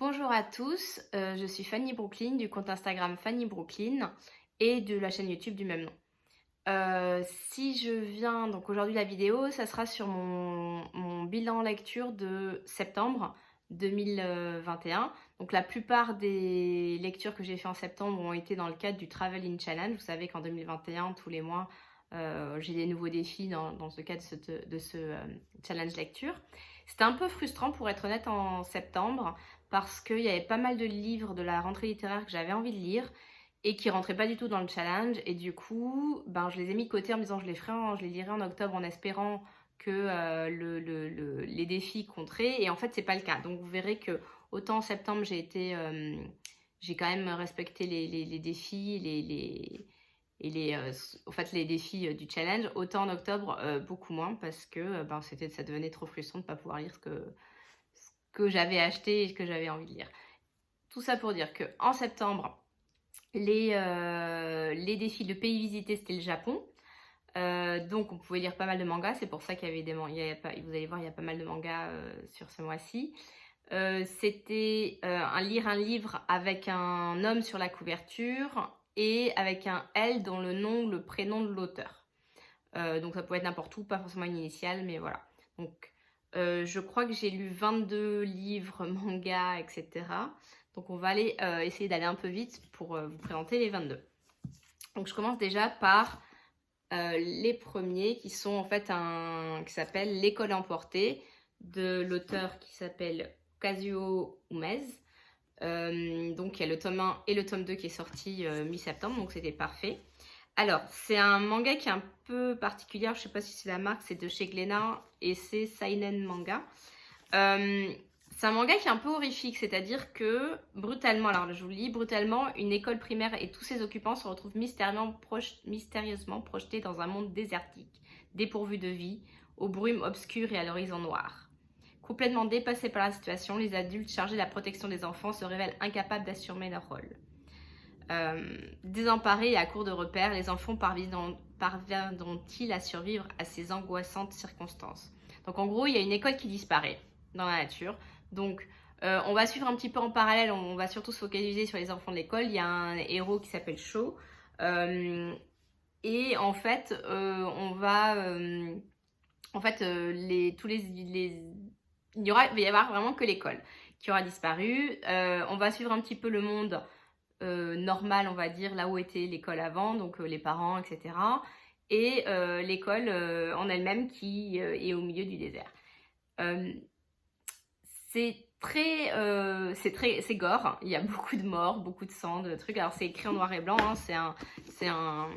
Bonjour à tous, je suis Fanny Brooklyn du compte Instagram Fanny Brooklyn et de la chaîne YouTube du même nom. Si je viens, donc aujourd'hui la vidéo, ça sera sur mon bilan lecture de septembre 2021. Donc la plupart des lectures que j'ai fait en septembre ont été dans le cadre du Traveling Challenge. Vous savez qu'en 2021, tous les mois, j'ai des nouveaux défis dans le cadre de ce challenge lecture. C'était un peu frustrant pour être honnête en septembre parce qu'il y avait pas mal de livres de la rentrée littéraire que j'avais envie de lire et qui rentraient pas du tout dans le challenge, et du coup je les ai mis de côté en me disant je les lirai en octobre en espérant que les défis compteraient, et en fait c'est pas le cas. Donc vous verrez que autant en septembre j'ai quand même respecté les défis, les défis du challenge, autant en octobre beaucoup moins, parce que ça devenait trop frustrant de ne pas pouvoir lire ce que j'avais acheté et ce que j'avais envie de lire. Tout ça pour dire que en septembre, les défis de pays visités, c'était le Japon. Donc on pouvait lire pas mal de mangas, c'est pour ça qu'il y avait vous allez voir, il y a pas mal de mangas sur ce mois-ci. C'était lire un livre avec un homme sur la couverture et avec un L dans le nom, le prénom de l'auteur. Donc ça pouvait être n'importe où, pas forcément une initiale, mais voilà. Donc je crois que j'ai lu 22 livres, mangas, etc. Donc on va aller essayer d'aller un peu vite pour vous présenter les 22. Donc je commence déjà par les premiers qui sont en fait qui s'appelle L'école emportée, de l'auteur qui s'appelle Kazuo Umez. Donc il y a le tome 1 et le tome 2 qui est sorti mi-septembre, donc c'était parfait. Alors, c'est un manga qui est un peu particulier, je ne sais pas si c'est la marque, c'est de chez Glénat et c'est Seinen Manga. C'est un manga qui est un peu horrifique, c'est-à-dire que brutalement, alors je vous le lis, brutalement, une école primaire et tous ses occupants se retrouvent mystérieusement projetés dans un monde désertique, dépourvu de vie, aux brumes obscures et à l'horizon noir. Complètement dépassés par la situation, les adultes chargés de la protection des enfants se révèlent incapables d'assumer leur rôle. Désemparés et à court de repères, les enfants parviendront-ils à survivre à ces angoissantes circonstances? Donc en gros, il y a une école qui disparaît dans la nature. Donc on va suivre un petit peu en parallèle, on va surtout se focaliser sur les enfants de l'école. Il y a un héros qui s'appelle Sho. Et en fait, il va y avoir vraiment que l'école qui aura disparu. On va suivre un petit peu le monde normal, on va dire, là où était l'école avant, donc les parents, etc. Et l'école en elle-même qui est au milieu du désert. C'est gore, il y a beaucoup de morts, beaucoup de sang, de trucs. Alors c'est écrit en noir et blanc, hein. C'est un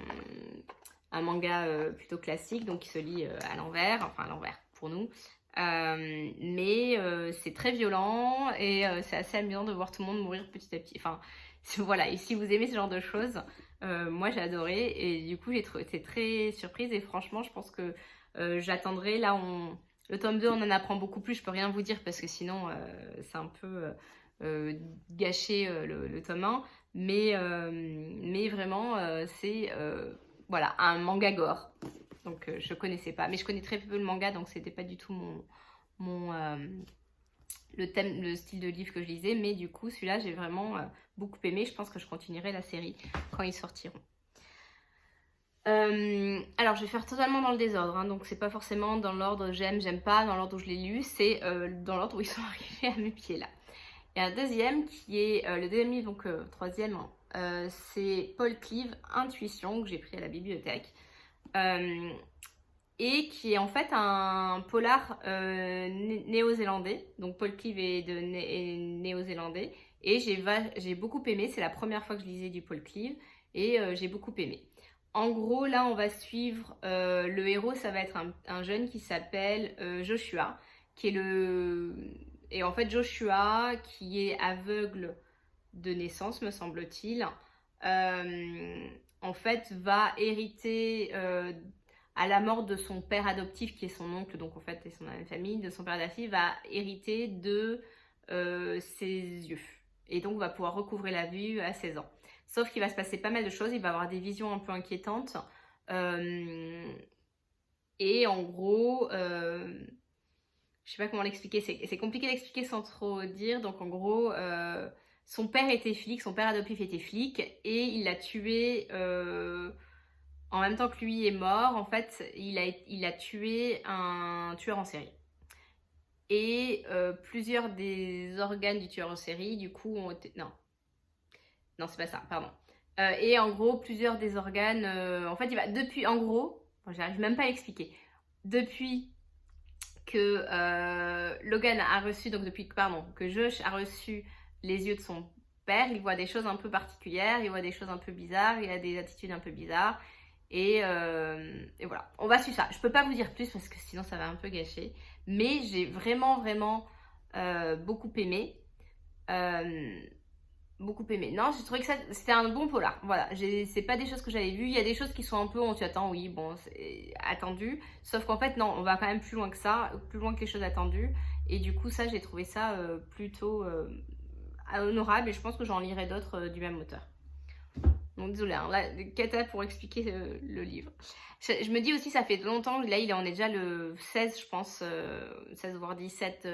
manga plutôt classique, donc qui se lit à l'envers, enfin à l'envers pour nous. Mais c'est très violent et c'est assez amusant de voir tout le monde mourir petit à petit. Enfin, voilà, et si vous aimez ce genre de choses, moi j'ai adoré, et du coup j'ai été très surprise, et franchement je pense que j'attendrai. Là, le tome 2, on en apprend beaucoup plus, je peux rien vous dire parce que sinon c'est un peu gâcher le tome 1, mais vraiment c'est voilà, un manga gore. Donc je connaissais pas, mais je connais très peu le manga, donc c'était pas du tout le style de livre que je lisais, mais du coup celui-là j'ai vraiment beaucoup aimé. Je pense que je continuerai la série quand ils sortiront. Alors je vais faire totalement dans le désordre, hein, donc c'est pas forcément dans l'ordre j'aime pas, dans l'ordre où je l'ai lu, c'est dans l'ordre où ils sont arrivés à mes pieds là. Et un deuxième qui est le deuxième livre, donc troisième, c'est Paul Cleave, Intuition, que j'ai pris à la bibliothèque. Et qui est en fait un polar néo-zélandais. Donc Paul Cleave est néo-zélandais, et j'ai beaucoup aimé. C'est la première fois que je lisais du Paul Cleave, et j'ai beaucoup aimé. En gros, là, on va suivre le héros, ça va être un jeune qui s'appelle Joshua, qui est Et en fait, Joshua, qui est aveugle de naissance, me semble-t-il, en fait, va hériter à la mort de son père adoptif, qui est son oncle, donc en fait, ils sont dans la même famille, de son père adoptif, va hériter de ses yeux. Et donc, va pouvoir recouvrer la vue à 16 ans. Sauf qu'il va se passer pas mal de choses, il va avoir des visions un peu inquiétantes. Et en gros, je sais pas comment l'expliquer, c'est compliqué d'expliquer sans trop dire. Donc en gros, son père était flic, son père adoptif était flic et il l'a tué en même temps que lui est mort. En fait, il a tué un tueur en série. Et plusieurs des organes du tueur en série, du coup, ont été... Non, c'est pas ça, pardon. Et en gros, plusieurs des organes... en fait, depuis, en gros, bon, j'arrive même pas à expliquer. Depuis que Logan a reçu, donc depuis que Josh a reçu les yeux de son père, il voit des choses un peu particulières, il voit des choses un peu bizarres, il a des attitudes un peu bizarres. Et voilà, on va suivre ça. Je peux pas vous dire plus parce que sinon ça va un peu gâcher. Mais j'ai vraiment, vraiment beaucoup aimé. Beaucoup aimé. Non, j'ai trouvé que c'était un bon polar. Voilà, c'est pas des choses que j'avais vues. Il y a des choses qui sont un peu, on t'y attend, oui, bon, c'est attendu. Sauf qu'en fait, non, on va quand même plus loin que ça, plus loin que les choses attendues. Et du coup, ça, j'ai trouvé ça plutôt honorable. Et je pense que j'en lirai d'autres du même auteur. Donc désolé, hein, là, cata pour expliquer le livre. Je me dis aussi, ça fait longtemps, là on est déjà le 16, je pense, 16 voire 17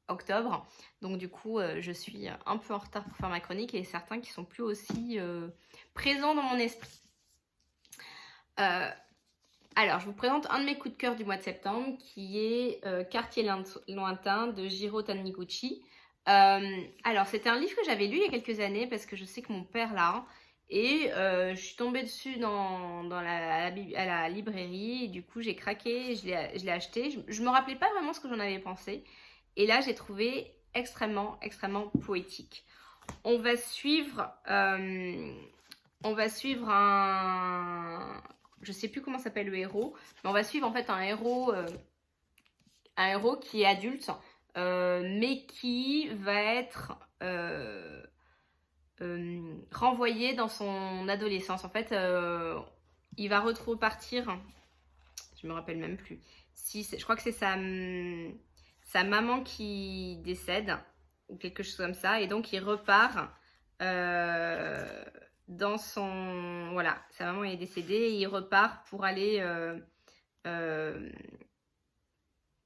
octobre. Donc du coup, je suis un peu en retard pour faire ma chronique et certains qui sont plus aussi présents dans mon esprit. Alors, je vous présente un de mes coups de cœur du mois de septembre qui est Quartier lointain de Jiro Taniguchi. Alors, c'était un livre que j'avais lu il y a quelques années parce que je sais que mon père l'a. Et je suis tombée dessus à la librairie. Et du coup, j'ai craqué, je l'ai acheté. Je me rappelais pas vraiment ce que j'en avais pensé. Et là, j'ai trouvé extrêmement, extrêmement poétique. On va suivre un... Je sais plus comment s'appelle le héros, mais on va suivre en fait un héros qui est adulte, mais qui va être renvoyé dans son adolescence. En fait, il va repartir, je me rappelle même plus. Je crois que c'est sa maman qui décède ou quelque chose comme ça, et donc il repart dans son... Voilà, sa maman est décédée et il repart pour aller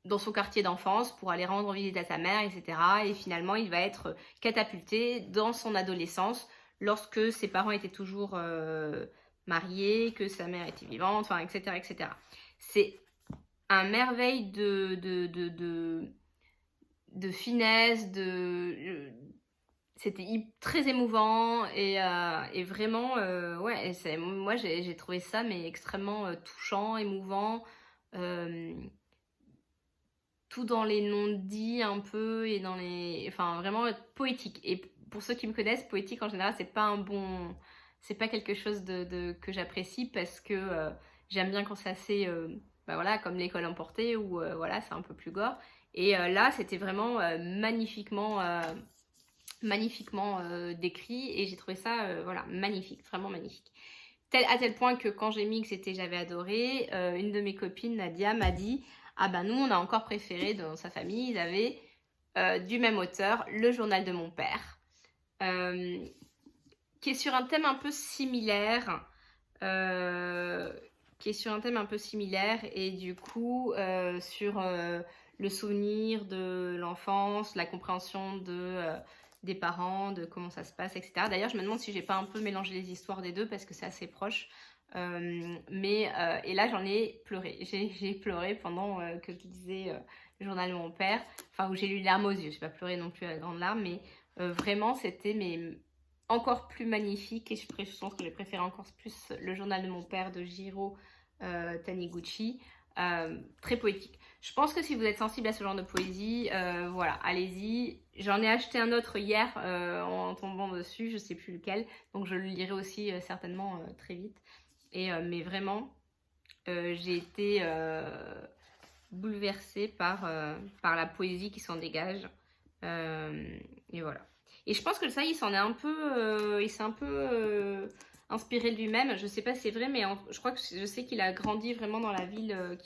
dans son quartier d'enfance, pour aller rendre visite à sa mère, etc. Et finalement, il va être catapulté dans son adolescence lorsque ses parents étaient toujours mariés, que sa mère était vivante, enfin, etc., etc. C'est un merveille de finesse, c'était très émouvant et vraiment, ouais, moi j'ai trouvé ça mais extrêmement touchant, émouvant, tout dans les non-dits un peu et dans les... Enfin, vraiment poétique. Et pour ceux qui me connaissent, poétique en général, c'est pas quelque chose que j'apprécie parce que j'aime bien quand c'est assez... bah voilà, comme l'école emportée où voilà, c'est un peu plus gore. Et là, c'était vraiment magnifiquement décrit et j'ai trouvé ça voilà, magnifique, vraiment magnifique. À tel point que quand j'ai mis que j'avais adoré, une de mes copines, Nadia, m'a dit « Ah ben nous, on a encore préféré dans sa famille, ils avaient du même auteur, Le journal de mon père, qui est sur un thème un peu similaire, et du coup sur le souvenir de l'enfance, la compréhension des parents, de comment ça se passe, etc. D'ailleurs, je me demande si j'ai pas un peu mélangé les histoires des deux parce que c'est assez proche. Et là, j'en ai pleuré. J'ai pleuré pendant que je lisais le journal de mon père. Enfin, où j'ai lu les larmes aux yeux. Je n'ai pas pleuré non plus à grandes larmes, mais vraiment, c'était encore plus magnifique. Et je pense que j'ai préféré encore plus le journal de mon père de Jiro Taniguchi. Très poétique. Je pense que si vous êtes sensible à ce genre de poésie, voilà, allez-y. J'en ai acheté un autre hier en tombant dessus, je sais plus lequel, donc je le lirai aussi certainement très vite. Mais vraiment, j'ai été bouleversée par la poésie qui s'en dégage. Et voilà. Et je pense que ça, il s'est un peu inspiré de lui-même. Je sais pas si c'est vrai, mais je sais qu'il a grandi vraiment dans la ville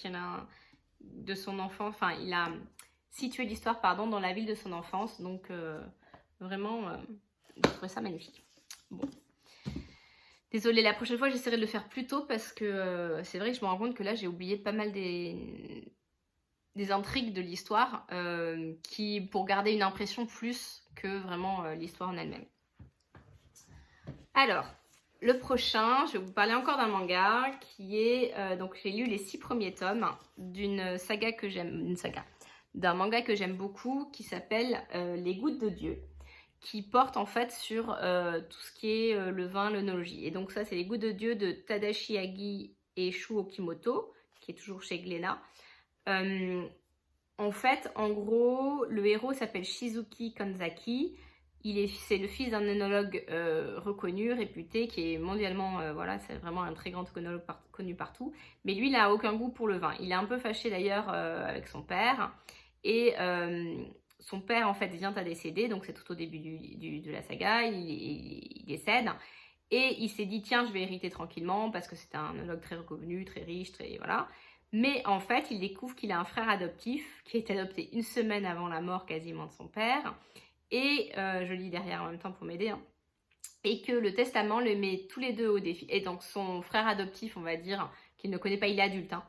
de son enfance. Enfin, il a situé l'histoire, pardon, dans la ville de son enfance. Donc, vraiment, j'ai trouvé ça magnifique. Bon. Désolée, la prochaine fois, j'essaierai de le faire plus tôt parce que c'est vrai que je me rends compte que là, j'ai oublié pas mal des intrigues de l'histoire pour garder une impression plus que vraiment l'histoire en elle-même. Alors, le prochain, je vais vous parler encore d'un manga qui est... donc, j'ai lu les 6 premiers tomes d'une saga que j'aime... d'un manga que j'aime beaucoup qui s'appelle Les Gouttes de Dieu, qui porte en fait sur tout ce qui est le vin, l'œnologie. Et donc ça, c'est Les Gouttes de Dieu de Tadashi Agi et Shu Okimoto, qui est toujours chez Glénat. En fait, en gros, le héros s'appelle Shizuki Kanzaki. C'est le fils d'un œnologue reconnu, réputé, qui est mondialement, voilà, c'est vraiment un très grand œnologue connu partout. Mais lui, il n'a aucun goût pour le vin. Il est un peu fâché d'ailleurs avec son père. Et son père, en fait, vient à décéder, donc c'est tout au début de la saga. Il décède. Et il s'est dit, tiens, je vais hériter tranquillement, parce que c'est un œnologue très reconnu, très riche, très... voilà. Mais en fait, il découvre qu'il a un frère adoptif qui est adopté une semaine avant la mort quasiment de son père. Et je lis derrière en même temps pour m'aider. Hein, et que le testament le met tous les deux au défi. Et donc son frère adoptif, on va dire, qu'il ne connaît pas, il est adulte, hein,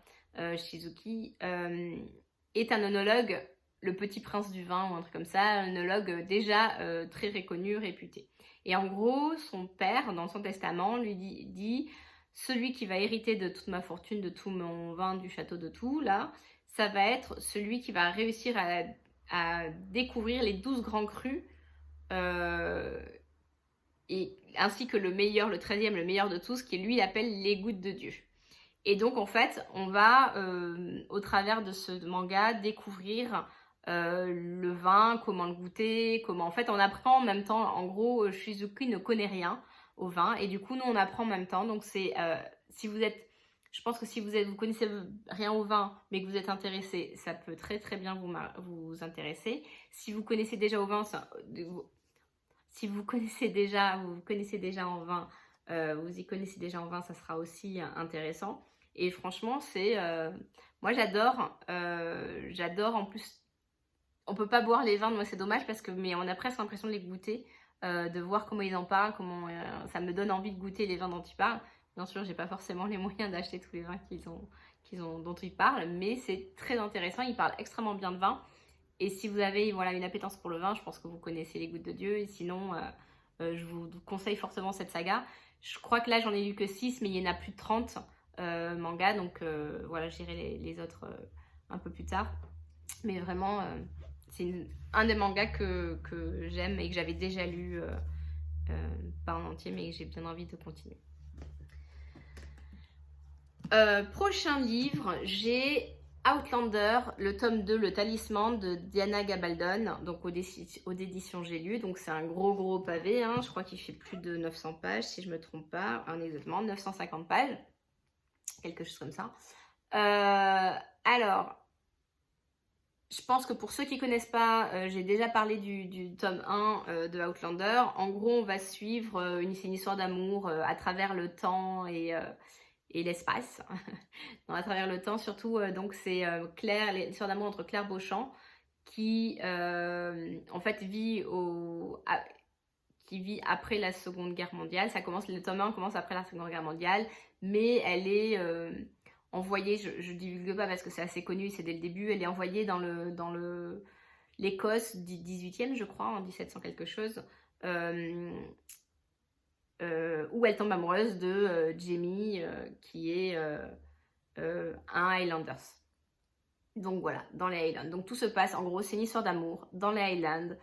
Shizuki, est un œnologue, le petit prince du vin ou un truc comme ça, un œnologue déjà très reconnu, réputé. Et en gros, son père, dans son testament, lui dit celui qui va hériter de toute ma fortune, de tout mon vin, du château de tout, là, ça va être celui qui va réussir à découvrir les 12 grands crus, et ainsi que le meilleur, le 13e, le meilleur de tous, qui lui appelle les gouttes de Dieu. Et donc en fait, on va, au travers de ce manga, découvrir le vin, comment le goûter, comment... En fait, on apprend en même temps, en gros, Shizuki ne connaît rien au vin, et du coup, nous, on apprend en même temps. Donc c'est, si vous êtes... Je pense que si vous connaissez rien au vin, mais que vous êtes intéressé, ça peut très très bien vous intéresser. Si vous connaissez déjà au vin, si vous connaissez déjà en vin, vous y connaissez déjà en vin, ça sera aussi intéressant. Et franchement, c'est... moi, j'adore. J'adore en plus... On peut pas boire les vins, moi c'est dommage, mais on a presque l'impression de les goûter, de voir comment ils en parlent, ça me donne envie de goûter les vins dont ils parlent. Bien sûr, j'ai pas forcément les moyens d'acheter tous les vins dont ils parlent, mais c'est très intéressant. Ils parlent extrêmement bien de vin. Et si vous avez voilà, une appétence pour le vin, je pense que vous connaissez Les Gouttes de Dieu. Et sinon, je vous conseille fortement cette saga. Je crois que là, j'en ai lu que 6, mais il y en a plus de 30 mangas. Donc voilà, je dirai les autres un peu plus tard. Mais vraiment, c'est un des mangas que j'aime et que j'avais déjà lu, pas en entier, mais que j'ai bien envie de continuer. Prochain livre, j'ai Outlander, le tome 2, le talisman de Diana Gabaldon, donc aux éditions J'ai lu. Donc c'est un gros pavé, hein, je crois qu'il fait plus de 900 pages, si je me trompe pas, exactement, 950 pages, quelque chose comme ça. Alors, je pense que pour ceux qui ne connaissent pas, j'ai déjà parlé du tome 1 de Outlander. En gros, on va suivre c'est une histoire d'amour à travers le temps et l'espace, à travers le temps surtout. Donc c'est Claire, l'histoire d'amour entre Claire Beauchamp qui en fait vit après la Seconde Guerre mondiale. Le tome 1 commence après la Seconde Guerre mondiale, mais elle est envoyée, je divulgue pas parce que c'est assez connu, c'est dès le début, elle est envoyée dans l'Écosse du 18e, je crois, en 1700 quelque chose, où elle tombe amoureuse de Jamie, qui est un Highlanders. Donc voilà, dans les Highlands. Donc tout se passe, en gros, c'est une histoire d'amour dans les Highlands,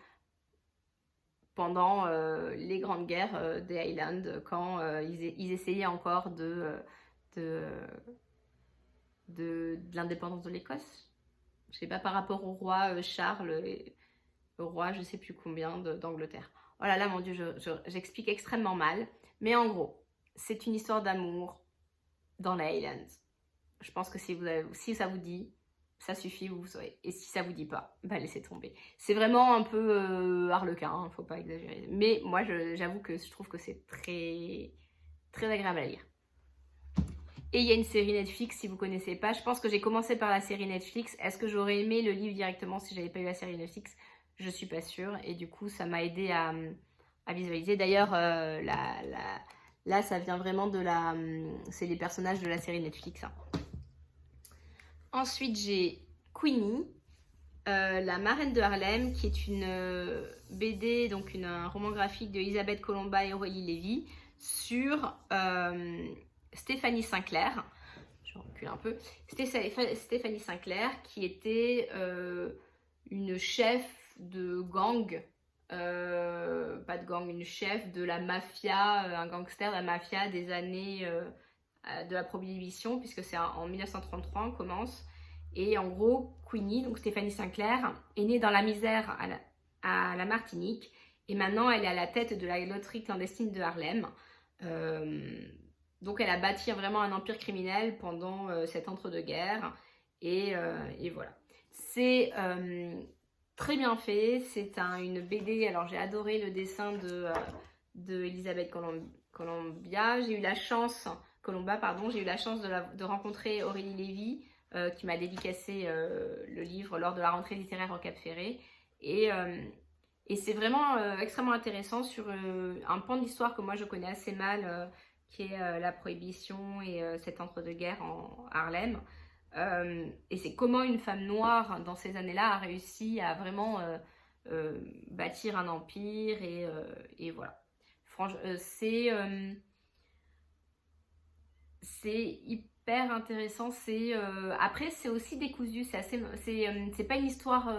pendant les grandes guerres des Highlands, quand ils essayaient encore de l'indépendance de l'Écosse. Je sais pas, par rapport au roi Charles, au roi je sais plus combien d'Angleterre. Oh là là, mon Dieu, j'explique extrêmement mal. Mais en gros, c'est une histoire d'amour dans les Highlands. Je pense que si ça vous dit, ça suffit, vous saurez. Et si ça vous dit pas, bah laissez tomber. C'est vraiment un peu harlequin, hein, faut pas exagérer. Mais moi, j'avoue que je trouve que c'est très, très agréable à lire. Et il y a une série Netflix, si vous connaissez pas. Je pense que j'ai commencé par la série Netflix. Est-ce que j'aurais aimé le livre directement si j'avais pas eu la série Netflix? Je suis pas sûre. Et du coup, ça m'a aidé à visualiser. D'ailleurs, là, ça vient vraiment de c'est les personnages de la série Netflix. Hein. Ensuite, j'ai Queenie, la marraine de Harlem, qui est une BD, donc un roman graphique de Elisabeth Colomba et Aurélie Lévy sur Stéphanie Sinclair. Je recule un peu. Stéphanie Sinclair, qui était une chef de gang, pas de gang, une chef de la mafia, un gangster de la mafia des années de la Prohibition, puisque c'est en 1933 on commence. Et en gros, Queenie, donc Stéphanie Sinclair, est née dans la misère à la Martinique, et maintenant elle est à la tête de la loterie clandestine de Harlem. Donc elle a bâti vraiment un empire criminel pendant cet entre-deux-guerres, et voilà. C'est très bien fait, c'est une BD, alors j'ai adoré le dessin de Elisabeth Colomba, j'ai eu la chance de rencontrer Aurélie Lévy, qui m'a dédicacé le livre lors de la rentrée littéraire au Cap Ferré, et c'est vraiment extrêmement intéressant sur un pan de l'histoire que moi je connais assez mal, qui est la Prohibition et cet entre-deux-guerres en Harlem. Et c'est comment une femme noire dans ces années-là a réussi à vraiment bâtir un empire, et voilà. C'est hyper intéressant. Après, c'est aussi décousu. C'est pas une histoire.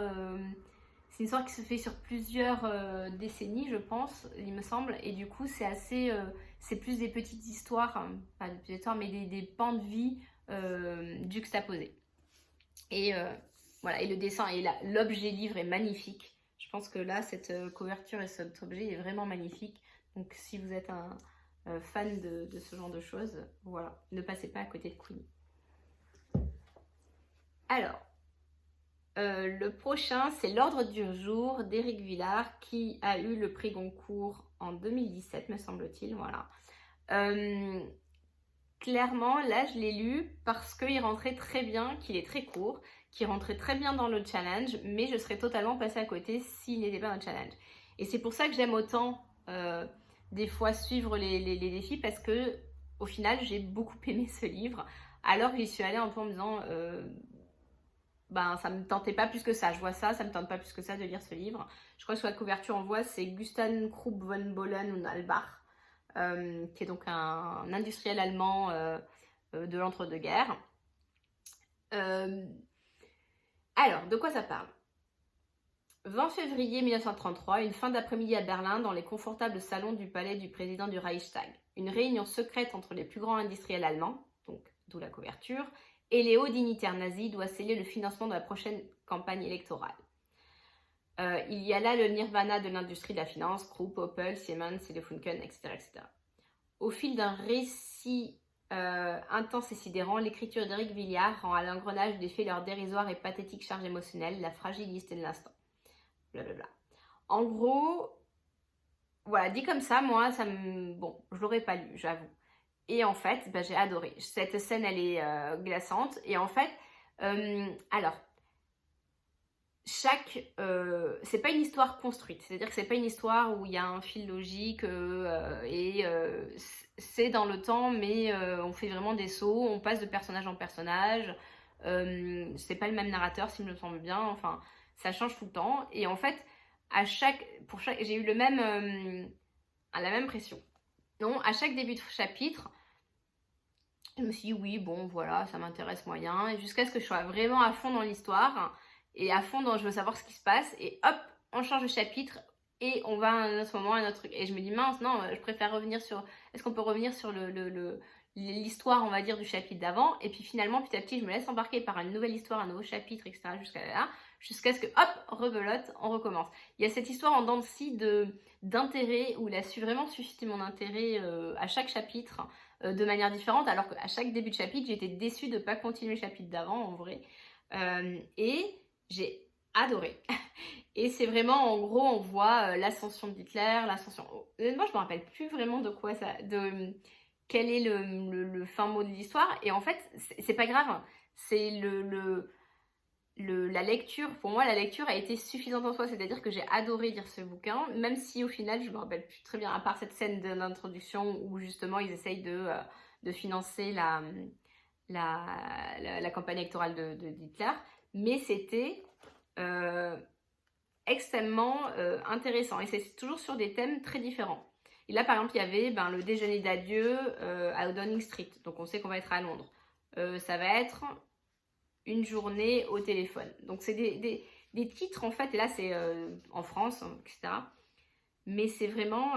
C'est une histoire qui se fait sur plusieurs décennies, je pense, il me semble. Et du coup, c'est plus des petites histoires, pas des petites histoires, mais des pans de vie juxtaposés. Et voilà. Et le dessin et l'objet livre est magnifique. Je pense que là, cette couverture et cet objet est vraiment magnifique. Donc, si vous êtes un fan de ce genre de choses, voilà, ne passez pas à côté de Queenie. Alors, le prochain, c'est L'Ordre du jour d'Éric Villard, qui a eu le prix Goncourt en 2017, me semble-t-il, voilà. Clairement, là, je l'ai lu parce qu'il rentrait très bien, qu'il est très court, qu'il rentrait très bien dans le challenge, mais je serais totalement passée à côté s'il n'était pas dans le challenge. Et c'est pour ça que j'aime autant des fois suivre les défis, parce que au final j'ai beaucoup aimé ce livre, alors que j'y suis allée un peu en me disant ça me tentait pas plus que ça, je vois ça me tente pas plus que ça de lire ce livre. Je crois que sur la couverture on voit c'est Gustav Krupp von Bohlen und Albach, qui est donc un industriel allemand de l'entre-deux-guerres. Alors, de quoi ça parle ? 20 février 1933, une fin d'après-midi à Berlin, dans les confortables salons du palais du président du Reichstag. Une réunion secrète entre les plus grands industriels allemands, donc d'où la couverture, et les hauts dignitaires nazis doit sceller le financement de la prochaine campagne électorale. Il y a là le nirvana de l'industrie de la finance, Krupp, Opel, Siemens, Telefunken, etc., etc. Au fil d'un récit intense et sidérant, l'écriture d'Éric Villard rend à l'engrenage des faits leur dérisoire et pathétique charge émotionnelle, la fragilité de l'instant. Blablabla. En gros, voilà, dit comme ça, moi, bon, je l'aurais pas lu, j'avoue. Et en fait, j'ai adoré. Cette scène, elle est glaçante. Et en fait, alors, c'est pas une histoire construite. C'est-à-dire que c'est pas une histoire où il y a un fil logique c'est dans le temps, mais on fait vraiment des sauts, on passe de personnage en personnage. C'est pas le même narrateur, si je me semble bien. Enfin, ça change tout le temps. Et en fait, j'ai eu la même pression. Non, à chaque début de chapitre, je me suis dit oui, bon, voilà, ça m'intéresse moyen. Et jusqu'à ce que je sois vraiment à fond dans l'histoire et à fond dans je veux savoir ce qui se passe. Et hop, on change de chapitre et on va à un autre moment, à un autre truc. Et je me dis mince, non, je préfère revenir sur... Est-ce qu'on peut revenir sur l'histoire, on va dire, du chapitre d'avant? Et puis finalement, petit à petit, je me laisse embarquer par une nouvelle histoire, un nouveau chapitre, etc. Jusqu'à ce que, hop, rebelote, on recommence. Il y a cette histoire en dents de scie d'intérêt, où il a su vraiment susciter mon intérêt à chaque chapitre de manière différente, alors qu'à chaque début de chapitre, j'étais déçue de ne pas continuer le chapitre d'avant, en vrai. Et j'ai adoré. Et c'est vraiment, en gros, on voit l'ascension d'Hitler, l'ascension... Honnêtement, je ne me rappelle plus vraiment de quoi ça... quel est le fin mot de l'histoire. Et en fait, c'est pas grave. C'est la lecture, pour moi, la lecture a été suffisante en soi. C'est-à-dire que j'ai adoré lire ce bouquin, même si au final, je me rappelle plus très bien, à part cette scène d'introduction où justement, ils essayent de financer la campagne électorale d'Hitler. mais c'était extrêmement intéressant. Et c'est toujours sur des thèmes très différents. Et là, par exemple, il y avait le déjeuner d'adieu à Downing Street. Donc, on sait qu'on va être à Londres. Ça va être une journée au téléphone. Donc, c'est des titres, en fait. Et là, c'est en France, etc. Mais c'est vraiment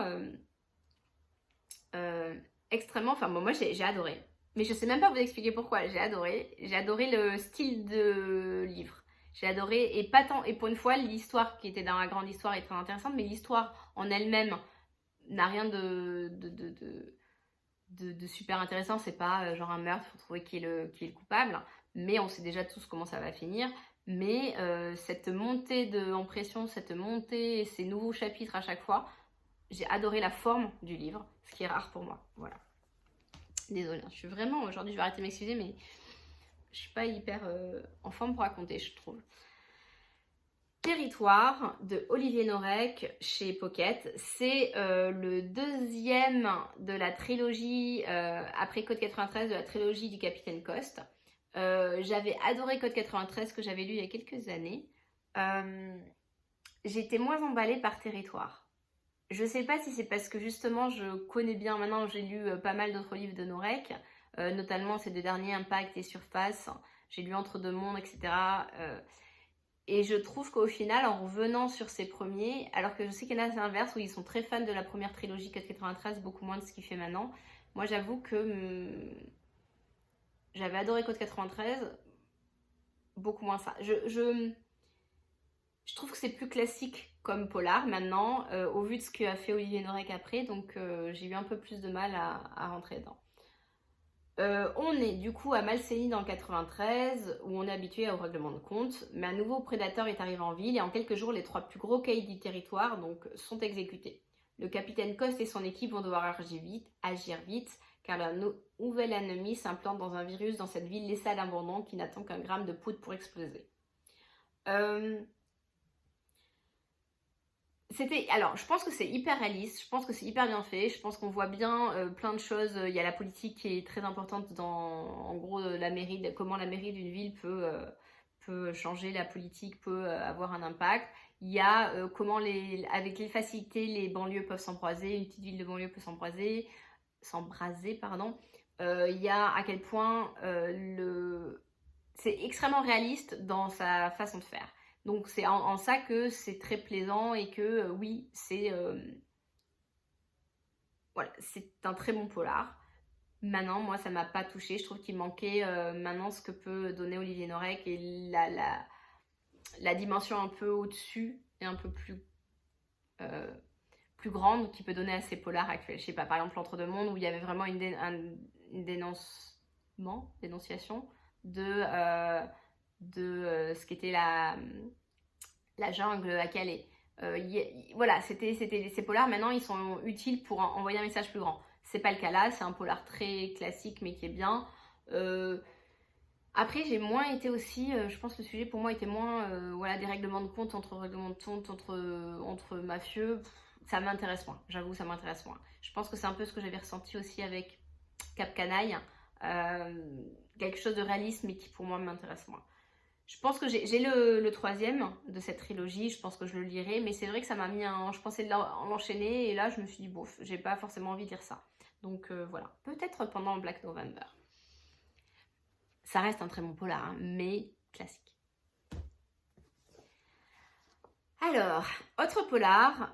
extrêmement... Enfin, moi, j'ai adoré. Mais je sais même pas vous expliquer pourquoi. J'ai adoré. J'ai adoré le style de livre. J'ai adoré. Et pas tant... Et pour une fois, l'histoire qui était dans la grande histoire est très intéressante. Mais l'histoire en elle-même n'a rien de super intéressant. C'est pas genre un meurtre, il faut trouver qui est le coupable. Mais on sait déjà tous comment ça va finir. Mais cette montée en pression, cette montée, ces nouveaux chapitres à chaque fois, j'ai adoré la forme du livre, ce qui est rare pour moi. Voilà. Désolée, je suis vraiment... Aujourd'hui, je vais arrêter de m'excuser, mais je suis pas hyper en forme pour raconter, je trouve. Territoire de Olivier Norek chez Pocket. C'est le deuxième de la trilogie, après Code 93, de la trilogie du Capitaine Coste. J'avais adoré Code 93 que j'avais lu il y a quelques années. J'étais moins emballée par Territoire. Je sais pas si c'est parce que justement je connais bien, maintenant j'ai lu pas mal d'autres livres de Norek, notamment ces deux derniers, Impact et Surface. J'ai lu Entre deux mondes, etc. Et je trouve qu'au final, en revenant sur ces premiers, alors que je sais qu'il y en a l'inverse où ils sont très fans de la première trilogie 493, beaucoup moins de ce qu'il fait maintenant. Moi, j'avoue que j'avais adoré Code 93, beaucoup moins ça. Je trouve que c'est plus classique comme polar maintenant, au vu de ce qu'a fait Olivier Norek après, donc j'ai eu un peu plus de mal à rentrer dedans. On est du coup à Malsénie dans le 93, où on est habitué au règlement de compte, mais un nouveau prédateur est arrivé en ville et en quelques jours, les 3 plus gros caïds du territoire sont exécutés. Le capitaine Coste et son équipe vont devoir agir vite, car leur nouvel ennemi s'implante dans un virus dans cette ville laissée à l'abandon qui n'attend qu'un gramme de poudre pour exploser. Alors, je pense que c'est hyper réaliste, je pense que c'est hyper bien fait, je pense qu'on voit bien plein de choses. Il y a la politique qui est très importante dans, en gros, comment la mairie d'une ville peut changer la politique, peut avoir un impact. Il y a comment, avec les facilités, les banlieues peuvent s'embraser, une petite ville de banlieue peut s'embraser, pardon. Il y a à quel point c'est extrêmement réaliste dans sa façon de faire. Donc c'est en ça que c'est très plaisant et que oui, voilà, c'est un très bon polar. Maintenant, moi, ça m'a pas touchée. Je trouve qu'il manquait maintenant ce que peut donner Olivier Norek et la dimension un peu au-dessus et un peu plus grande qu'il peut donner à ces polars actuels. Je sais pas, par exemple, L'Entre deux mondes, où il y avait vraiment une dénonciation de ce qu'était la jungle à Calais. Voilà, c'était ces polars. Maintenant, ils sont utiles pour envoyer un message plus grand. C'est pas le cas là, c'est un polar très classique mais qui est bien. Après, j'ai moins été aussi, je pense que le sujet pour moi était moins, voilà, des règlements de compte entre mafieux. Ça m'intéresse moins, j'avoue, ça m'intéresse moins. Je pense que c'est un peu ce que j'avais ressenti aussi avec Cap Canaille. Quelque chose de réaliste mais qui pour moi m'intéresse moins. Je pense que j'ai le troisième de cette trilogie, je pense que je le lirai, mais c'est vrai que ça m'a mis je pensais l'enchaîner et là je me suis dit bof, j'ai pas forcément envie de lire ça. Donc voilà, peut-être pendant Black November. Ça reste un très bon polar, hein, mais classique. Alors, autre polar,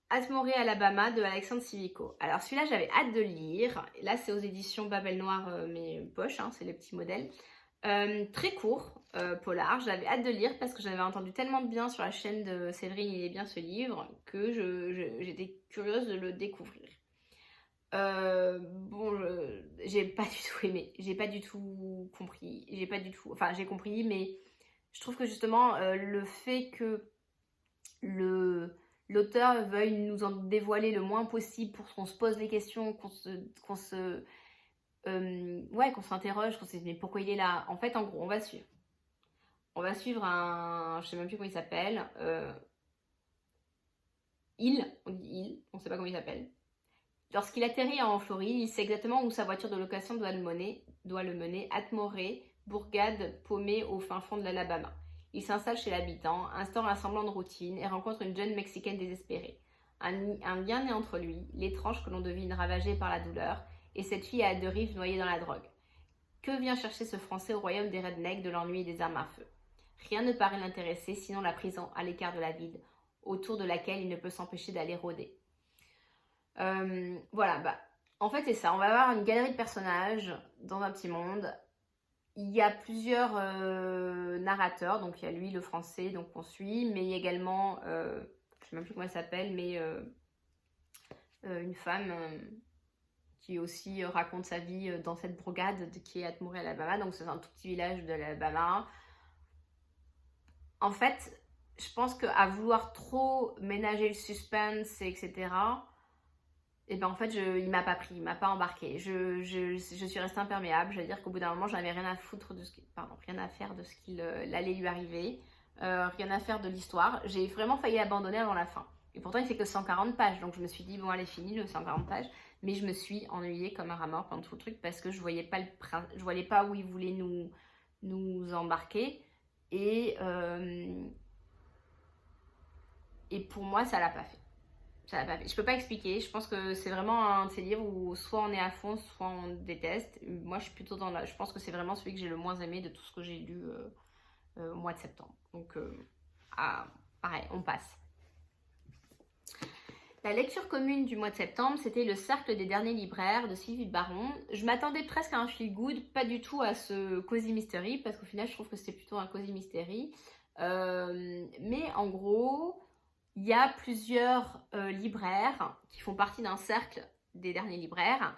Atmoré, Alabama de Alexandre Civico. Alors celui-là j'avais hâte de le lire, là c'est aux éditions Babel Noir, mais poche, hein, c'est les petits modèles. Très court, polar, j'avais hâte de lire parce que j'avais entendu tellement de bien sur la chaîne de Séverine Il est bien ce livre que j'étais curieuse de le découvrir. J'ai pas du tout aimé, j'ai pas du tout compris, enfin j'ai compris, mais je trouve que justement le fait que l'auteur veuille nous en dévoiler le moins possible pour qu'on se pose les questions, qu'on s'interroge, qu'on se dise mais pourquoi il est là. En fait, en gros, on va suivre je sais même plus comment il s'appelle, on dit il, on sait pas comment il s'appelle. Lorsqu'il atterrit en Floride, il sait exactement où sa voiture de location doit le mener, Atmoré bourgade paumée au fin fond de l'Alabama. Il s'installe chez l'habitant, instaure un semblant de routine et rencontre une jeune Mexicaine désespérée. Un lien naît entre lui, l'étrange que l'on devine ravagé par la douleur, et cette fille à deux rives noyée dans la drogue. Que vient chercher ce Français au royaume des rednecks, de l'ennui et des armes à feu? Rien ne paraît l'intéresser, sinon la prison à l'écart de la ville, autour de laquelle il ne peut s'empêcher d'aller rôder. Voilà, en fait c'est ça, on va avoir une galerie de personnages dans un petit monde. Il y a plusieurs narrateurs, donc il y a lui, le français, donc on suit, mais il y a également, je ne sais même plus comment elle s'appelle, mais une femme qui aussi raconte sa vie dans cette bourgade qui est Atmore, Alabama, donc c'est un tout petit village de l'Alabama. En fait, je pense qu'à vouloir trop ménager le suspense, etc., et ben en fait, il m'a pas pris, il m'a pas embarqué. Je suis restée imperméable. Je veux dire qu'au bout d'un moment, j'avais rien à foutre de rien à faire de ce qu'il allait lui arriver, rien à faire de l'histoire. J'ai vraiment failli abandonner avant la fin. Et pourtant, il fait que 140 pages, donc je me suis dit bon, allez, fini le 140 pages. Mais je me suis ennuyée comme un rat mort pendant tout le truc parce que je voyais pas où il voulait nous embarquer. Et pour moi, ça l'a pas fait. Je peux pas expliquer, je pense que c'est vraiment un de ces livres où soit on est à fond, soit on déteste. Moi je suis plutôt je pense que c'est vraiment celui que j'ai le moins aimé de tout ce que j'ai lu au mois de septembre. Donc pareil, on passe. La lecture commune du mois de septembre, c'était Le Cercle des derniers libraires de Sylvie Baron. Je m'attendais presque à un feel good, pas du tout à ce cozy mystery, parce qu'au final je trouve que c'était plutôt un cozy mystery. Mais en gros, il y a plusieurs libraires qui font partie d'un cercle des derniers libraires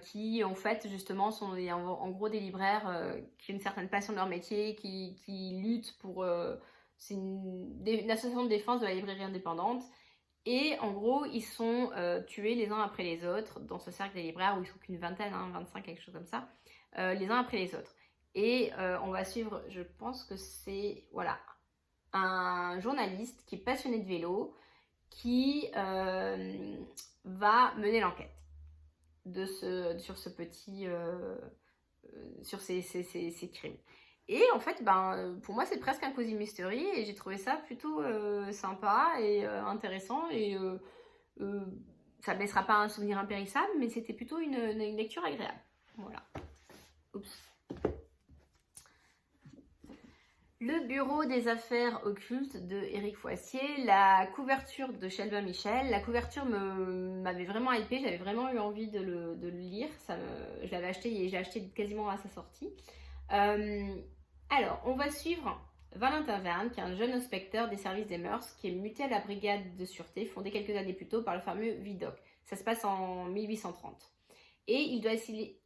qui en fait justement sont en gros des libraires qui ont une certaine passion de leur métier, qui luttent pour... c'est une association de défense de la librairie indépendante. Et en gros, ils sont tués les uns après les autres dans ce cercle des libraires où ils sont qu'une vingtaine, 25, quelque chose comme ça, les uns après les autres. Et on va suivre, je pense que c'est... Voilà, un journaliste qui est passionné de vélo qui va mener l'enquête sur ce petit sur ces crimes. Et en fait, pour moi, c'est presque un cozy mystery et j'ai trouvé ça plutôt sympa et intéressant et ça ne laissera pas un souvenir impérissable, mais c'était plutôt une lecture agréable. Voilà. Oups. Le bureau des affaires occultes de Éric Foissier, la couverture de Shelba Michel. La couverture m'avait vraiment hypée, j'avais vraiment eu envie de le lire. Je l'avais acheté et j'ai acheté quasiment à sa sortie. Alors, on va suivre Valentin Verne, qui est un jeune inspecteur des services des mœurs, qui est muté à la brigade de sûreté, fondée quelques années plus tôt par le fameux Vidocq. Ça se passe en 1830. Et il doit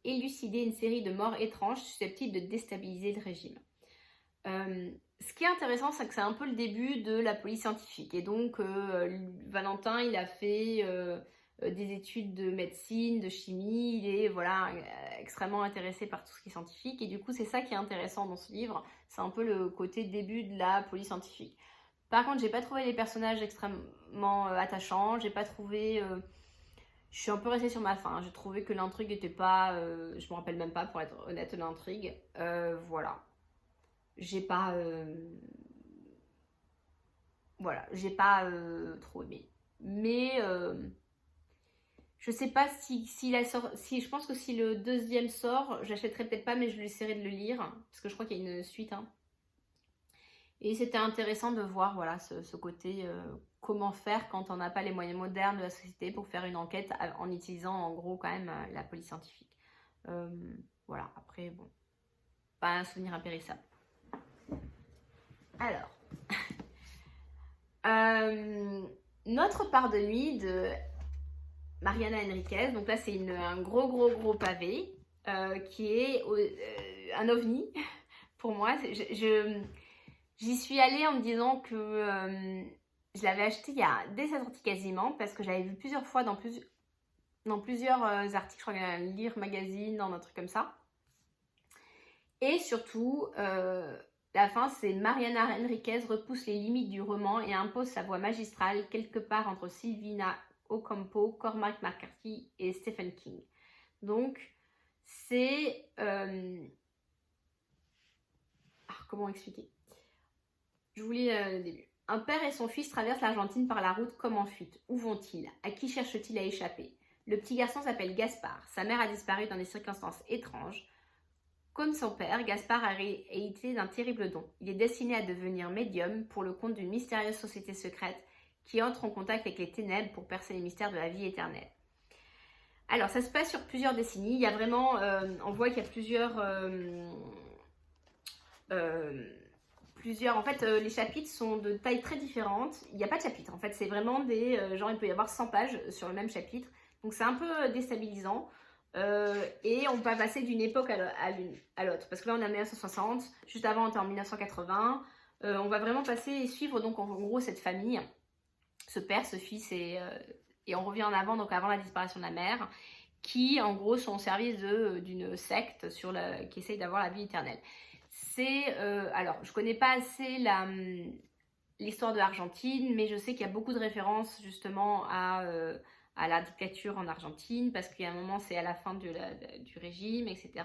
élucider une série de morts étranges susceptibles de déstabiliser le régime. Ce qui est intéressant, c'est que c'est un peu le début de la police scientifique. Et donc, Valentin, il a fait des études de médecine, de chimie. Il est extrêmement intéressé par tout ce qui est scientifique. Et du coup, c'est ça qui est intéressant dans ce livre. C'est un peu le côté début de la police scientifique. Par contre, j'ai pas trouvé les personnages extrêmement attachants. J'ai pas trouvé... je suis un peu restée sur ma faim. J'ai trouvé que l'intrigue n'était pas... je me rappelle même pas, pour être honnête, l'intrigue. Voilà. J'ai pas trop aimé, mais je sais pas si je pense que si le deuxième sort, j'achèterai peut-être pas, mais je lui essaierai de le lire parce que je crois qu'il y a une suite, hein. Et c'était intéressant de voir ce côté comment faire quand on n'a pas les moyens modernes de la société pour faire une enquête en utilisant en gros quand même la police scientifique. Voilà, après bon, pas un souvenir impérissable. Alors, Notre part de nuit de Mariana Enriquez. Donc là, c'est un gros pavé qui est un ovni pour moi. J'y suis allée en me disant que je l'avais acheté dès sa sortie quasiment parce que j'avais vu plusieurs fois dans plusieurs articles, je crois qu'il y a un Lire Magazine, dans un truc comme ça. Et surtout... la fin, c'est Mariana Enriquez repousse les limites du roman et impose sa voix magistrale quelque part entre Silvina Ocampo, Cormac McCarthy et Stephen King. Donc, c'est comment expliquer? Je vous lis le début. Un père et son fils traversent l'Argentine par la route comme en fuite. Où vont-ils? À qui cherchent-ils à échapper? Le petit garçon s'appelle Gaspard. Sa mère a disparu dans des circonstances étranges. Comme son père, Gaspard a hérité d'un terrible don. Il est destiné à devenir médium pour le compte d'une mystérieuse société secrète qui entre en contact avec les ténèbres pour percer les mystères de la vie éternelle. Alors, ça se passe sur plusieurs décennies. Il y a vraiment, on voit qu'il y a plusieurs, en fait, les chapitres sont de tailles très différentes. Il n'y a pas de chapitre, en fait, c'est vraiment des, genre, il peut y avoir 100 pages sur le même chapitre. Donc, c'est un peu déstabilisant. Et on va passer d'une époque à l'autre. Parce que là, on est en 1960. Juste avant, on était en 1980. On va vraiment passer et suivre, donc, en gros, cette famille. Ce père, ce fils et on revient en avant, donc avant la disparition de la mère, qui en gros sont au service d'une secte qui essaye d'avoir la vie éternelle. Alors, je connais pas assez l'histoire de l'Argentine, mais je sais qu'il y a beaucoup de références justement à la dictature en Argentine, parce qu'il y a un moment, c'est à la fin du régime, etc.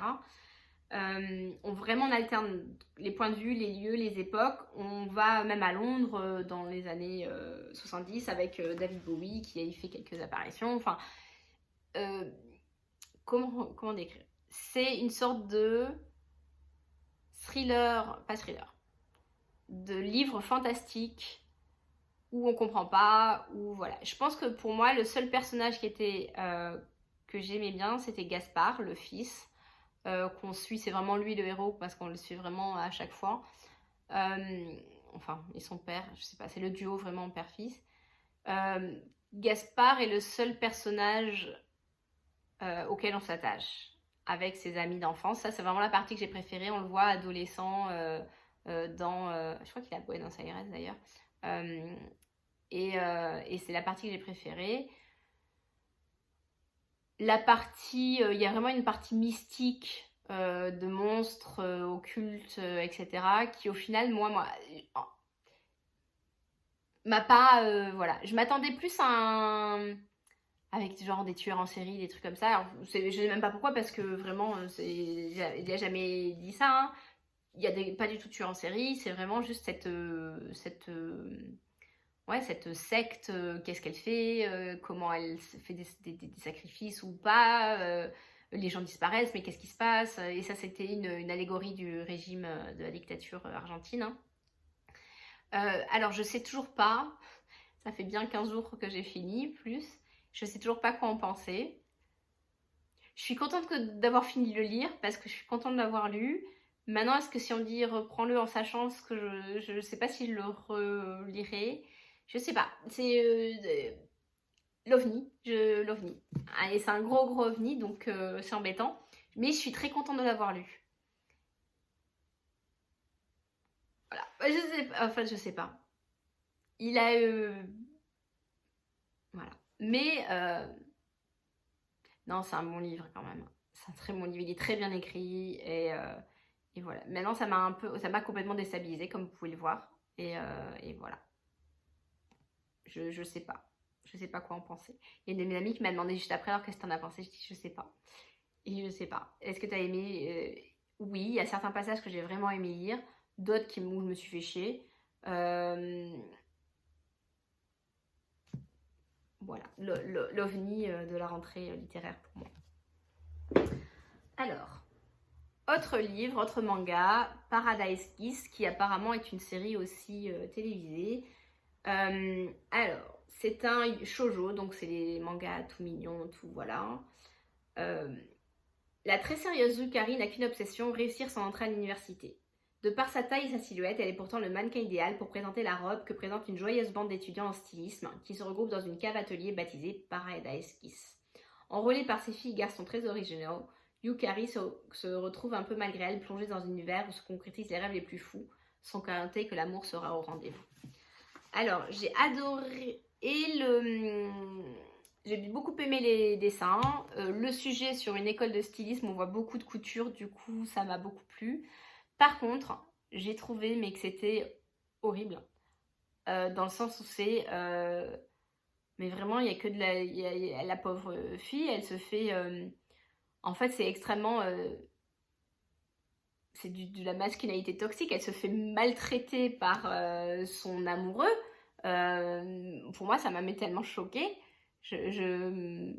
On vraiment alterne les points de vue, les lieux, les époques. On va même à Londres dans les années 70 avec David Bowie qui a y fait quelques apparitions. Enfin, comment décrire? C'est une sorte de de livre fantastique où on comprend pas, où voilà. Je pense que pour moi, le seul personnage que j'aimais bien, c'était Gaspard, le fils. Qu'on suit, c'est vraiment lui le héros parce qu'on le suit vraiment à chaque fois. Enfin, et son père, je sais pas, c'est le duo vraiment père-fils. Gaspard est le seul personnage auquel on s'attache avec ses amis d'enfance. Ça, c'est vraiment la partie que j'ai préférée. On le voit adolescent je crois qu'il est à Buenos Aires d'ailleurs. Et c'est la partie que j'ai préférée. La partie, il y a vraiment une partie mystique de monstres occultes, etc. qui au final, moi m'a pas, voilà. Je m'attendais plus avec genre des tueurs en série, des trucs comme ça. Alors, je sais même pas pourquoi, parce que vraiment, il a jamais dit ça. Hein. Il y a pas du tout de tueurs en série, c'est vraiment juste cette secte, qu'est-ce qu'elle fait, comment elle fait des sacrifices ou pas, les gens disparaissent, mais qu'est-ce qui se passe? Et ça, c'était une allégorie du régime de la dictature argentine. Hein. Alors, je sais toujours pas, ça fait bien 15 jours que j'ai fini, plus, je sais toujours pas quoi en penser. Je suis contente d'avoir fini de le lire, parce que je suis contente de l'avoir lu. Maintenant, est-ce que si on dit reprends-le en sachant ce que je sais pas si je le relirai. Je sais pas, c'est l'OVNI, l'OVNI. Et c'est un gros OVNI, donc c'est embêtant. Mais je suis très contente de l'avoir lu. Voilà, je sais pas. Il a... voilà. Mais... non, c'est un bon livre quand même. C'est un très bon livre, il est très bien écrit et voilà. Maintenant, ça m'a complètement déstabilisée, comme vous pouvez le voir. Et voilà. Je sais pas. Je sais pas quoi en penser. Il y a une de mes amies qui m'a demandé juste après, alors qu'est-ce que t'en as pensé? Je dis, je sais pas. Et je sais pas. Est-ce que t'as aimé? Oui, il y a certains passages que j'ai vraiment aimé lire. D'autres où je me suis fait chier. Voilà. L'OVNI de la rentrée littéraire pour moi. Alors... autre livre, autre manga, Paradise Kiss, qui apparemment est une série aussi télévisée. Alors, c'est un shoujo, donc c'est des mangas tout mignons, tout voilà. La très sérieuse Yukari n'a qu'une obsession, réussir son entrée à l'université. De par sa taille et sa silhouette, elle est pourtant le mannequin idéal pour présenter la robe que présente une joyeuse bande d'étudiants en stylisme qui se regroupent dans une cave atelier baptisée Paradise Kiss. Enrôlée par ses filles et garçons très originaux, Yukari se retrouve un peu malgré elle plongée dans un univers où se concrétisent les rêves les plus fous, sans garantir que l'amour sera au rendez-vous. Alors, j'ai adoré j'ai beaucoup aimé les dessins. Le sujet sur une école de stylisme, on voit beaucoup de couture, du coup, ça m'a beaucoup plu. Par contre, j'ai trouvé mais que c'était horrible. Dans le sens où c'est... mais vraiment, il n'y a que la pauvre fille, elle se fait... en fait, c'est extrêmement c'est de la masculinité toxique, elle se fait maltraiter par son amoureux. Pour moi, ça m'avait tellement choquée. Je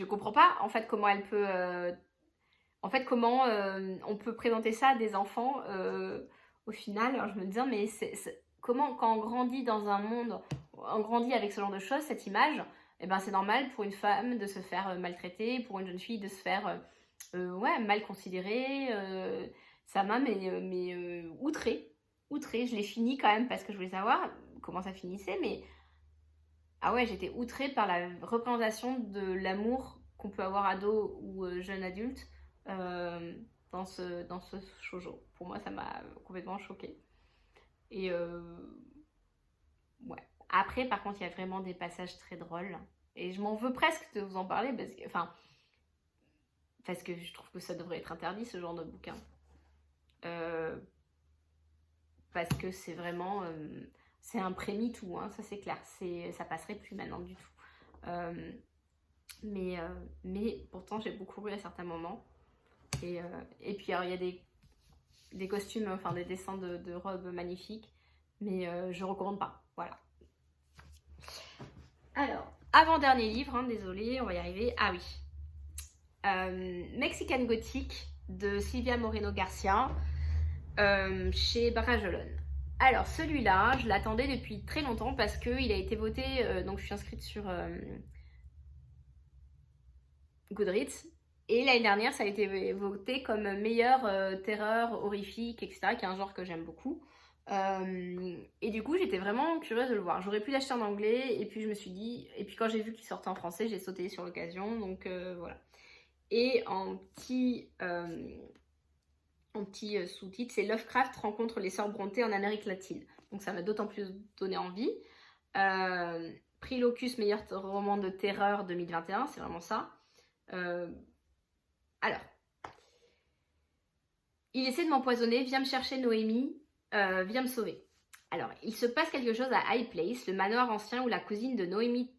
comprends pas en fait comment elle peut en fait comment on peut présenter ça à des enfants au final. Alors je me dis mais comment quand on grandit dans un monde, on grandit avec ce genre de choses, cette image, eh ben c'est normal pour une femme de se faire maltraiter, pour une jeune fille de se faire ouais, mal considérée. Ça m'a outrée. Outrée. Je l'ai fini quand même parce que je voulais savoir comment ça finissait, mais ah ouais, j'étais outrée par la représentation de l'amour qu'on peut avoir ado ou jeune adulte euh, dans ce shoujo. Pour moi, ça m'a complètement choquée. Et ouais. Après, par contre, il y a vraiment des passages très drôles. Et je m'en veux presque de vous en parler parce que je trouve que ça devrait être interdit, ce genre de bouquin. Euh, Parce que c'est vraiment... c'est un pré-MeToo, hein, ça c'est clair. Ça passerait plus maintenant du tout. Euh, mais pourtant, j'ai beaucoup ri à certains moments. Et puis, alors, il y a des costumes, enfin des dessins de robes magnifiques. Mais je recommande pas. Voilà. Alors, avant-dernier livre, hein, désolé, on va y arriver. Ah oui. Mexican Gothic de Silvia Moreno Garcia chez Barajolon. Alors celui-là, je l'attendais depuis très longtemps parce qu'il a été voté, donc je suis inscrite sur Goodreads, et l'année dernière ça a été voté comme meilleure terreur horrifique, etc., qui est un genre que j'aime beaucoup. Et du coup j'étais vraiment curieuse de le voir. J'aurais pu l'acheter en anglais, et puis je me suis dit, et puis quand j'ai vu qu'il sortait en français, j'ai sauté sur l'occasion, donc voilà. Et en petit sous-titre, c'est Lovecraft rencontre les sœurs Brontë en Amérique latine. Donc ça m'a d'autant plus donné envie. Prix Locus, meilleur roman de terreur 2021, c'est vraiment ça. Alors, il essaie de m'empoisonner, viens me chercher Noémie, viens me sauver. Alors, il se passe quelque chose à High Place, le manoir ancien où la cousine de Noémie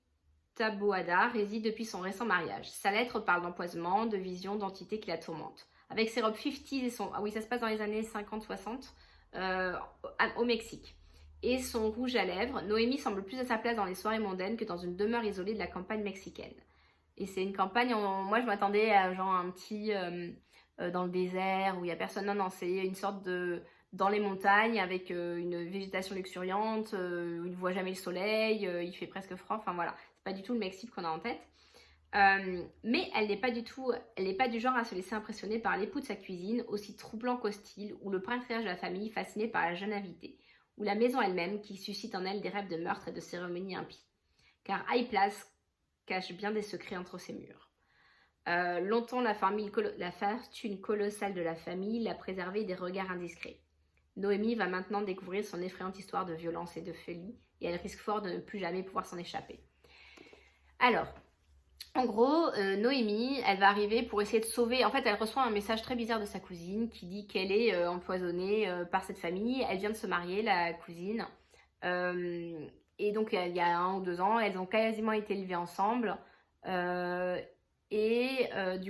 Taboada réside depuis son récent mariage. Sa lettre parle d'empoisonnement, de visions, d'entités qui la tourmentent. Avec ses robes 50s et son... Ah oui, ça se passe dans les années 50-60 au Mexique. Et son rouge à lèvres, Noémie semble plus à sa place dans les soirées mondaines que dans une demeure isolée de la campagne mexicaine. Et c'est une campagne, moi je m'attendais à genre un petit dans le désert où il n'y a personne. Non, non, c'est une sorte de... dans les montagnes avec une végétation luxuriante, où il ne voit jamais le soleil, il fait presque froid, enfin voilà. C'est pas du tout le Mexique qu'on a en tête. Mais elle n'est pas du genre à se laisser impressionner par l'époux de sa cuisine, aussi troublant qu'hostile, ou le patriarche de la famille fasciné par la jeune invitée, ou la maison elle-même qui suscite en elle des rêves de meurtre et de cérémonies impies. Car High Place cache bien des secrets entre ses murs. Longtemps, la fortune colossale de la famille l'a préservée des regards indiscrets. Noémie va maintenant découvrir son effrayante histoire de violence et de folie, et elle risque fort de ne plus jamais pouvoir s'en échapper. Alors, en gros, Noémie, elle va arriver pour essayer de sauver... En fait, elle reçoit un message très bizarre de sa cousine qui dit qu'elle est empoisonnée par cette famille. Elle vient de se marier, la cousine. Et donc, il y a 1 ou 2 ans, elles ont quasiment été élevées ensemble. Du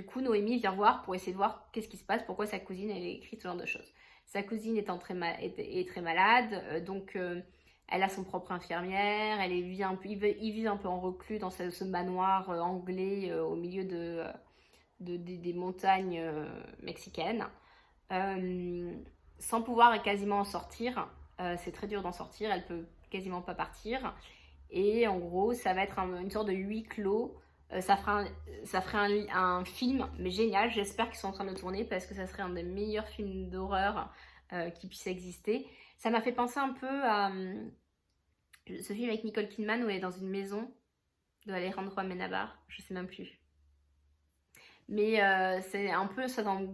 coup, Noémie vient voir pour essayer de voir qu'est-ce qui se passe, pourquoi sa cousine, elle écrit ce genre de choses. Sa cousine étant est très malade, donc... elle a son propre infirmière, il vit un peu en reclus dans ce manoir anglais au milieu des montagnes mexicaines, sans pouvoir quasiment en sortir. C'est très dur d'en sortir, elle peut quasiment pas partir. Et en gros, ça va être une sorte de huis clos. Ça ferait un film, mais génial. J'espère qu'ils sont en train de le tourner parce que ça serait un des meilleurs films d'horreur qui puisse exister. Ça m'a fait penser un peu à ce film avec Nicole Kidman où elle est dans une maison de Alejandro Amenábar, je sais même plus. Mais c'est un peu ça dans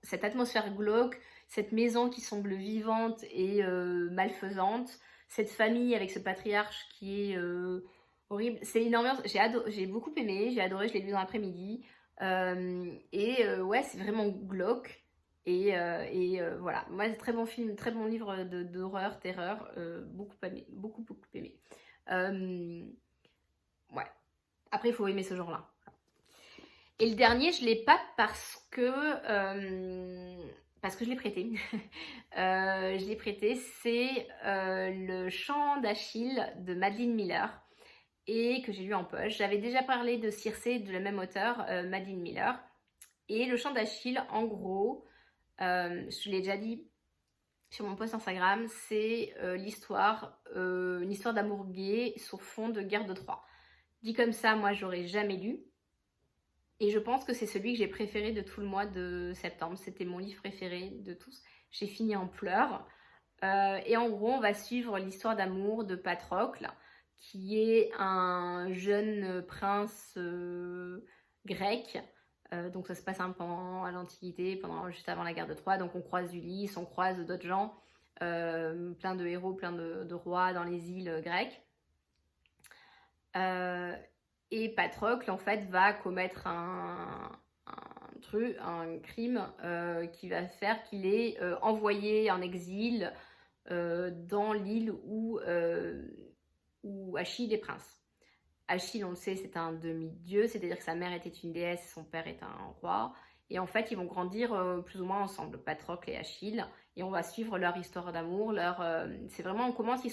cette atmosphère glauque, cette maison qui semble vivante et malfaisante, cette famille avec ce patriarche qui est horrible. C'est une ambiance, j'ai beaucoup aimé, j'ai adoré, je l'ai lu dans l'après-midi. Ouais, c'est vraiment glauque. Voilà, moi c'est très bon film, très bon livre d'horreur, terreur, beaucoup aimé, beaucoup aimé. Ouais, après il faut aimer ce genre-là. Et le dernier, je l'ai pas parce que parce que je l'ai prêté. Je l'ai prêté, c'est le Chant d'Achille de Madeline Miller et que j'ai lu en poche. J'avais déjà parlé de Circé de la même auteure, Madeline Miller. Et le Chant d'Achille, en gros, je l'ai déjà dit sur mon post Instagram, c'est l'histoire, une histoire d'amour gay sur fond de guerre de Troie. Dit comme ça, moi, j'aurais jamais lu. Et je pense que c'est celui que j'ai préféré de tout le mois de septembre. C'était mon livre préféré de tous. J'ai fini en pleurs. Et en gros, on va suivre l'histoire d'amour de Patrocle, qui est un jeune prince grec. Donc ça se passe à l'Antiquité, juste avant la guerre de Troie. Donc on croise Ulysse, on croise d'autres gens, plein de héros, plein de rois dans les îles grecques. Et Patrocle, en fait, va commettre un crime qui va faire qu'il est envoyé en exil dans l'île où Achille est prince. Achille, on le sait, c'est un demi-dieu, c'est-à-dire que sa mère était une déesse et son père est un roi. Et en fait, ils vont grandir plus ou moins ensemble, Patrocle et Achille. Et on va suivre leur histoire d'amour. C'est vraiment, on commence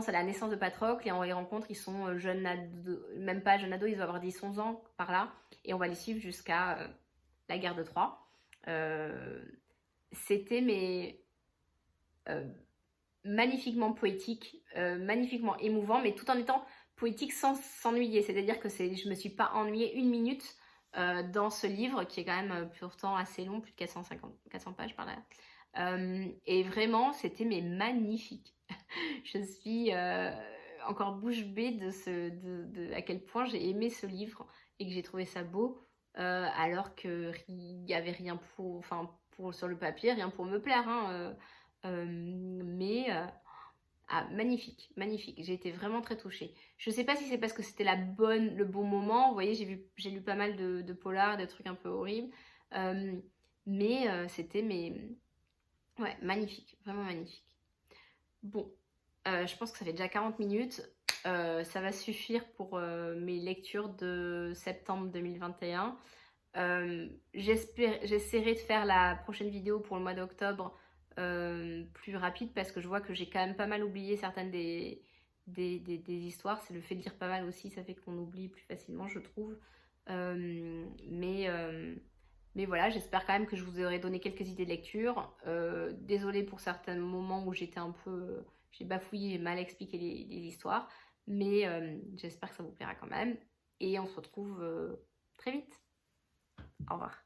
à la naissance de Patrocle et on les rencontre, ils sont jeunes ados, même pas jeunes ados, ils doivent avoir 10-11 ans par là. Et on va les suivre jusqu'à la guerre de Troie. C'était magnifiquement poétique, magnifiquement émouvant, mais tout en étant poétique sans s'ennuyer. C'est-à-dire que je me suis pas ennuyée une minute dans ce livre qui est quand même pourtant assez long, plus de 400 pages par là. Et vraiment, c'était magnifique. Je suis encore bouche bée de à quel point j'ai aimé ce livre et que j'ai trouvé ça beau, alors qu'il n'y avait rien sur le papier, rien pour me plaire. Hein, magnifique, magnifique. J'ai été vraiment très touchée. Je sais pas si c'est parce que c'était le bon moment. Vous voyez, j'ai lu pas mal de polars, de trucs un peu horribles. C'était ouais, magnifique, vraiment magnifique. Bon, je pense que ça fait déjà 40 minutes. Ça va suffire pour mes lectures de septembre 2021. J'essaierai de faire la prochaine vidéo pour le mois d'octobre plus rapide parce que je vois que j'ai quand même pas mal oublié certaines des histoires. C'est le fait de lire pas mal aussi, ça fait qu'on oublie plus facilement, je trouve. Mais voilà, j'espère quand même que je vous aurai donné quelques idées de lecture. Désolée pour certains moments où j'ai bafouillé, j'ai mal expliqué les histoires, mais j'espère que ça vous plaira quand même. Et on se retrouve très vite. Au revoir.